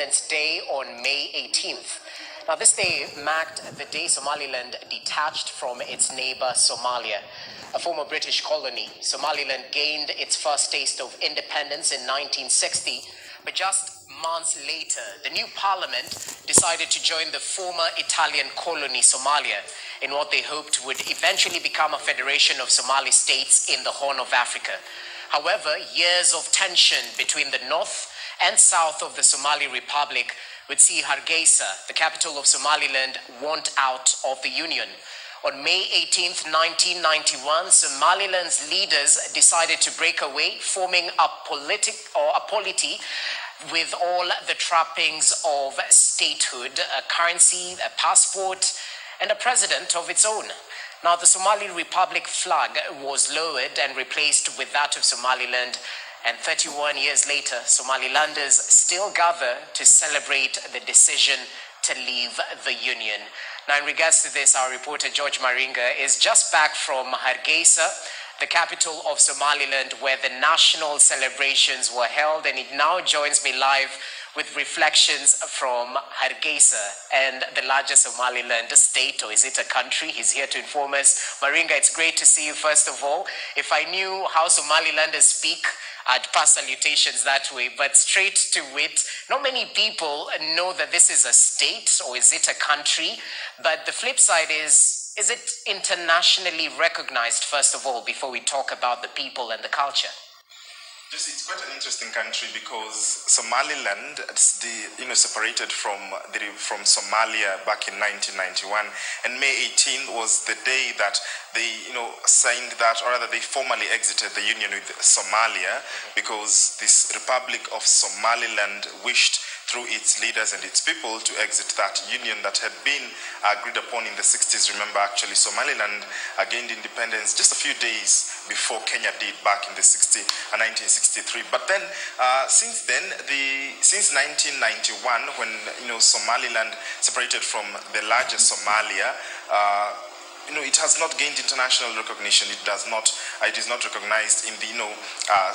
Independence Day on May 18th. Now, this day marked the day Somaliland detached from its neighbor Somalia, a former British colony. Somaliland gained its first taste of independence in 1960, but just months later, the new parliament decided to join the former Italian colony Somalia in what they hoped would eventually become a federation of Somali states in the Horn of Africa. However, years of tension between the north and south of the Somali Republic would see Hargeisa, the capital of Somaliland, want out of the union. On May 18th, 1991, Somaliland's leaders decided to break away, forming a polity with all the trappings of statehood, a currency, a passport, and a president of its own. Now, the Somali Republic flag was lowered and replaced with that of Somaliland, and 31 years later, Somalilanders still gather to celebrate the decision to leave the union. Now, in regards to this, our reporter George Maringa is just back from Hargeisa, the capital of Somaliland, where the national celebrations were held, and he now joins me live with reflections from Hargeisa and the largest Somaliland state, or is it a country? He's here to inform us. Maringa, it's great to see you first of all. If I knew how Somalilanders speak, I'd pass salutations that way, but straight to it, not many people know that this is a state, or is it a country? But the flip side is it internationally recognized, first of all, before we talk about the people and the culture? Yes, it's quite an interesting country because Somaliland, separated from Somalia back in 1991, and May 18th was the day that they, signed that, or rather they formally exited the union with Somalia, because this Republic of Somaliland wished through its leaders and its people to exit that union that had been agreed upon in the 60s. Remember, actually, Somaliland gained independence just a few days before Kenya did back in the 1963. But then, since 1991, when Somaliland separated from the larger Somalia, it has not gained international recognition. It is not recognized in the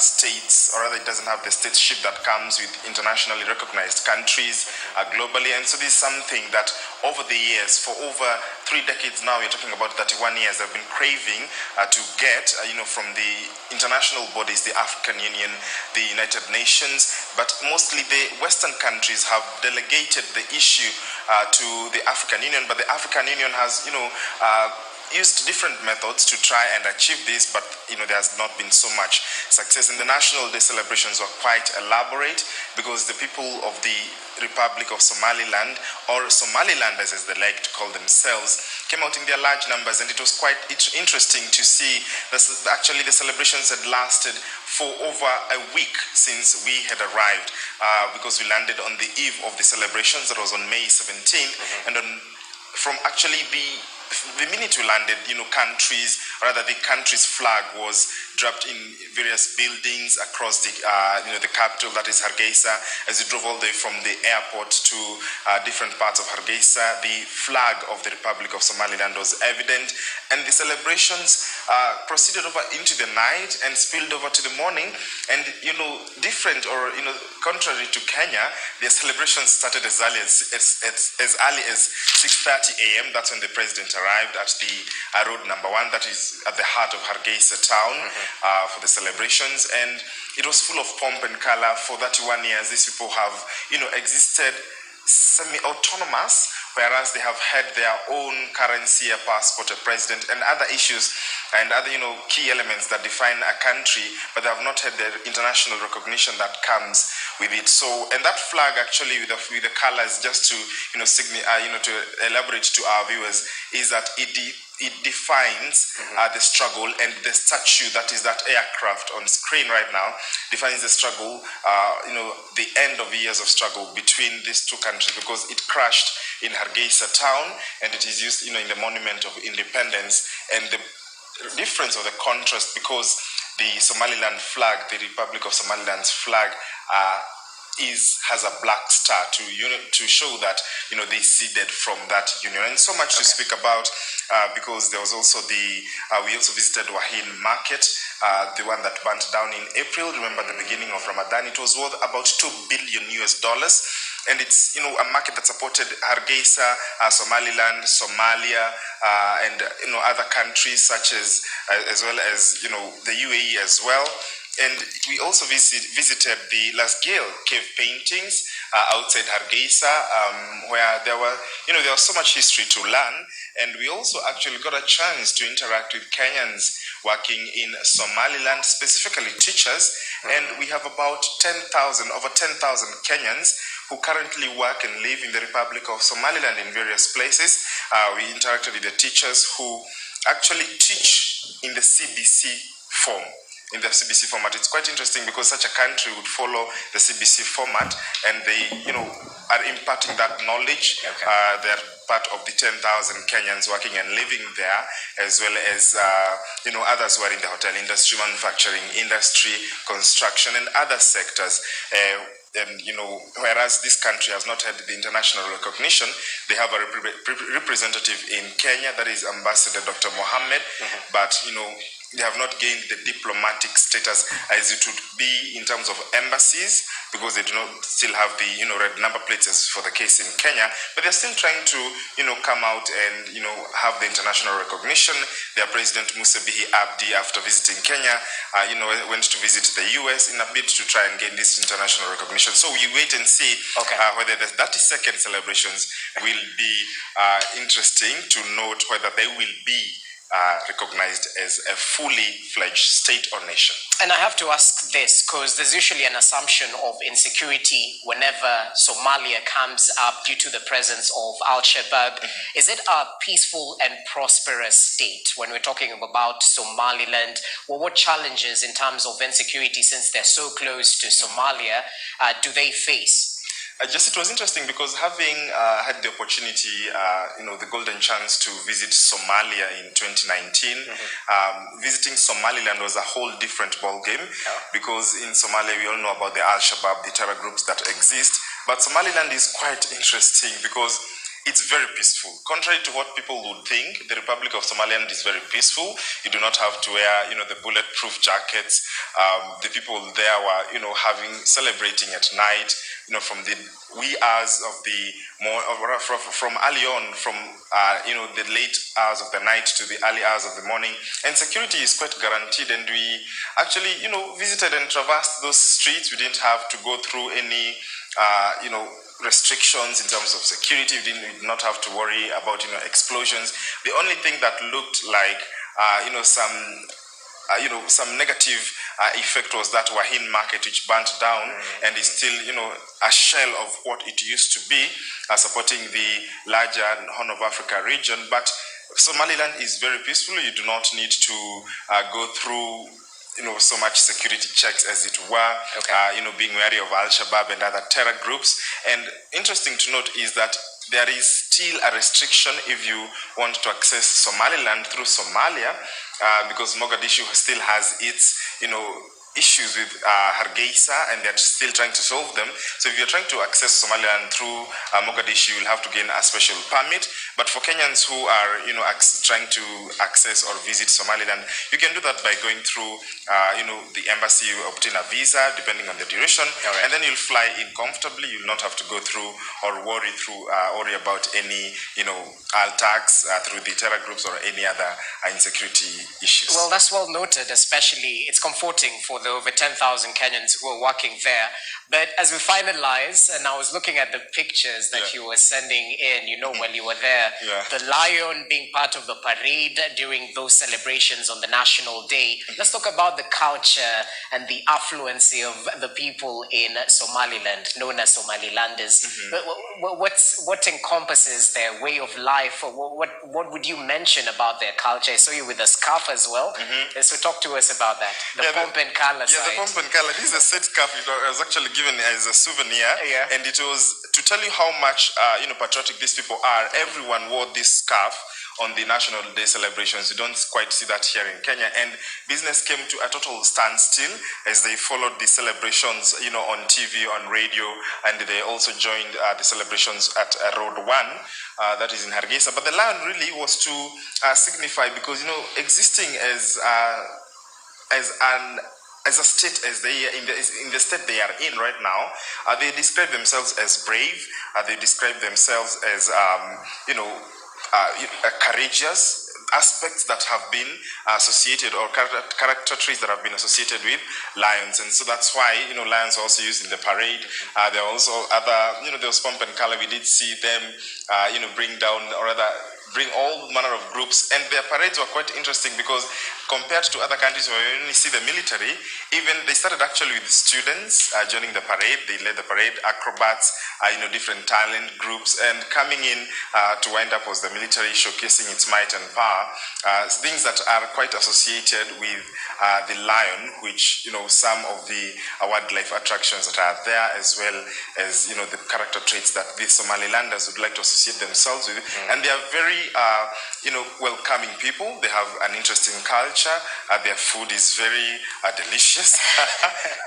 states, or rather, it doesn't have the stateship that comes with internationally recognized countries globally. And so this is something that over the years, for over 3 decades now, we're talking about 31 years, they've been craving to get, from the international bodies, the African Union, the United Nations, but mostly the Western countries have delegated the issue to the African Union. But the African Union has, used different methods to try and achieve this, but there has not been so much success. And the National Day celebrations were quite elaborate because the people of the Republic of Somaliland, or Somalilanders as they like to call themselves, came out in their large numbers, and it was quite interesting to see that actually the celebrations had lasted for over a week since we had arrived, because we landed on the eve of the celebrations. That was on May 17th, and from actually the minute we landed, the country's flag was dropped in various buildings across the capital, that is Hargeisa. As we drove all the way from the airport to different parts of Hargeisa, the flag of the Republic of Somaliland was evident, and the celebrations proceeded over into the night and spilled over to the morning. And contrary to Kenya, their celebrations started as early as 6:30 a.m. That's when the president arrived at the road number 1, that is at the heart of Hargeisa town, for the celebrations. And it was full of pomp and color. For 31 years, these people have, existed semi-autonomous, whereas they have had their own currency, a passport, a president, and other issues and other, key elements that define a country, but they have not had the international recognition that comes with it. So, and that flag actually with the colors, just to, to elaborate to our viewers, is that it defines the struggle, and the statue, that is that aircraft on screen right now, defines the struggle, the end of years of struggle between these two countries, because it crashed in Hargeisa town, and it is used, in the Monument of Independence. And the difference, or the contrast, because the Somaliland flag, the Republic of Somaliland's flag, has a black star to show that they seeded from that union, and so much to speak about because there was also we also visited Wahin Market, the one that burnt down in April. Remember the beginning of Ramadan, it was worth about $2 billion, and it's a market that supported Hargeisa, Somaliland, Somalia, and other countries such as well as the UAE as well. And we also visited the Lasgale cave paintings outside Hargeisa, where there was so much history to learn. And we also actually got a chance to interact with Kenyans working in Somaliland, specifically teachers. And we have about over 10,000 Kenyans who currently work and live in the Republic of Somaliland in various places. We interacted with the teachers who actually teach in the CBC form. In the CBC format, it's quite interesting because such a country would follow the CBC format, and they, are imparting that knowledge. Okay. They're part of the 10,000 Kenyans working and living there, as well as others who are in the hotel industry, manufacturing industry, construction, and other sectors. And whereas this country has not had the international recognition, they have a representative in Kenya, that is Ambassador Dr. Mohammed, but they have not gained the diplomatic status as it would be in terms of embassies, because they do not still have the red number plates as for the case in Kenya, but they're still trying to come out and have the international recognition. Their president Musa Bihi Abdi, after visiting Kenya, went to visit the US in a bid to try and gain this international recognition. So we wait and see whether the 32nd celebrations will be interesting to note whether they will be recognized as a fully fledged state or nation. And I have to ask this because there's usually an assumption of insecurity whenever Somalia comes up due to the presence of Al-Shabaab. Is it a peaceful and prosperous state when we're talking about Somaliland? Well, what challenges in terms of insecurity, since they're so close to Somalia, do they face? It was interesting because having had the opportunity, the golden chance to visit Somalia in 2019, visiting Somaliland was a whole different ballgame because in Somalia we all know about the Al-Shabaab, the terror groups that exist, but Somaliland is quite interesting because it's very peaceful. Contrary to what people would think, the Republic of Somaliland is very peaceful. You do not have to wear, the bulletproof jackets. The people there were, celebrating at night, from the wee hours of from early on, from, the late hours of the night to the early hours of the morning. And security is quite guaranteed. And we actually, visited and traversed those streets. We didn't have to go through any, restrictions in terms of security. We did not have to worry about explosions. The only thing that looked like some negative effect was that Wahin Market, which burnt down and is still a shell of what it used to be, supporting the larger Horn of Africa region. But Somaliland is very peaceful. You do not need to go through so much security checks as it were, being wary of Al-Shabaab and other terror groups. And interesting to note is that there is still a restriction if you want to access Somaliland through Somalia, because Mogadishu still has its, issues with Hargeisa, and they're still trying to solve them. So if you're trying to access Somaliland through Mogadishu, you'll have to gain a special permit. But for Kenyans who are, trying to access or visit Somaliland, you can do that by going through, the embassy. You obtain a visa depending on the duration, and then you'll fly in comfortably. You'll not have to go through or worry about any, attacks through the terror groups or any other insecurity issues. Well, that's well noted. Especially, it's comforting for the over 10,000 Kenyans who are working there. But as we finalize, and I was looking at the pictures that you were sending in, while you were there, the lion being part of the parade during those celebrations on the National Day. Let's talk about the culture and the affluence of the people in Somaliland, known as Somalilanders. What encompasses their way of life? What would you mention about their culture? I saw you with a scarf as well. So talk to us about that. The pomp and color side. The pomp and color. This is a set scarf. It was actually given as a souvenir, and it was to tell you how much patriotic these people are. Everyone wore this scarf on the National Day celebrations. You don't quite see that here in Kenya. And business came to a total standstill as they followed the celebrations, on TV, on radio, and they also joined the celebrations at Road 1, that is in Hargeisa. But the lion really was to signify, because, existing as a state, as they in the state they are in right now, they describe themselves as brave. They describe themselves as courageous. Aspects that have been associated, or character traits that have been associated with lions, and so that's why lions are also used in the parade. There are also other, there was pomp and color. We did see them, bring down, or rather bring all manner of groups, and their parades were quite interesting because compared to other countries where you only see the military, even they started actually with students joining the parade. They led the parade, acrobats, different talent groups, and coming in to wind up was the military showcasing its might and power, things that are quite associated with the lion, which some of the wildlife attractions that are there, as well as the character traits that the Somalilanders would like to associate themselves with. And they are very welcoming people. They have an interesting culture. Their food is very delicious.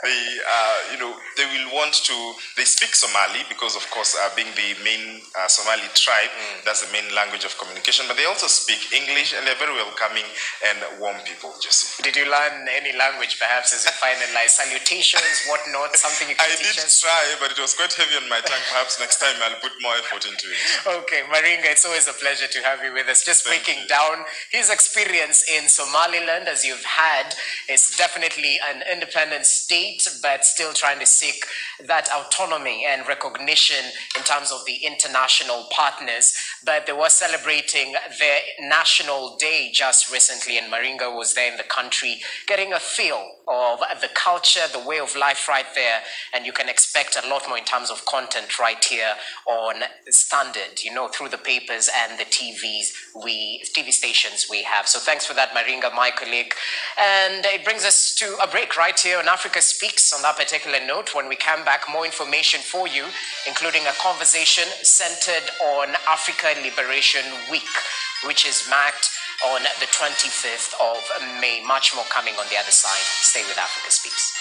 They will want to. They speak Somali because, of course, being the main Somali tribe, that's the main language of communication. But they also speak English, and they're very welcoming and warm people. Jesse, did you learn any language, perhaps, as you finalize salutations, whatnot? Something you can teach us? I did try, but it was quite heavy on my tongue. Perhaps next time I'll put more effort into it. Okay, Maringa, it's always a pleasure to have you with us. Just breaking down his experience in Somaliland, as you've had. It's definitely an independent state, but still trying to seek that autonomy and recognition in terms of the international partners. But they were celebrating their National Day just recently, and Maringa was there in the country getting a feel of the culture, the way of life right there, and you can expect a lot more in terms of content right here on Standard, through the papers and the TV stations we have. So thanks for that, Maringa, my colleague. And it brings us to a break right here on Africa Speaks. On that particular note, when we come back, more information for you, including a conversation centered on Africa Liberation Week, which is marked on the 25th of May. Much more coming on the other side. Stay with Africa Speaks.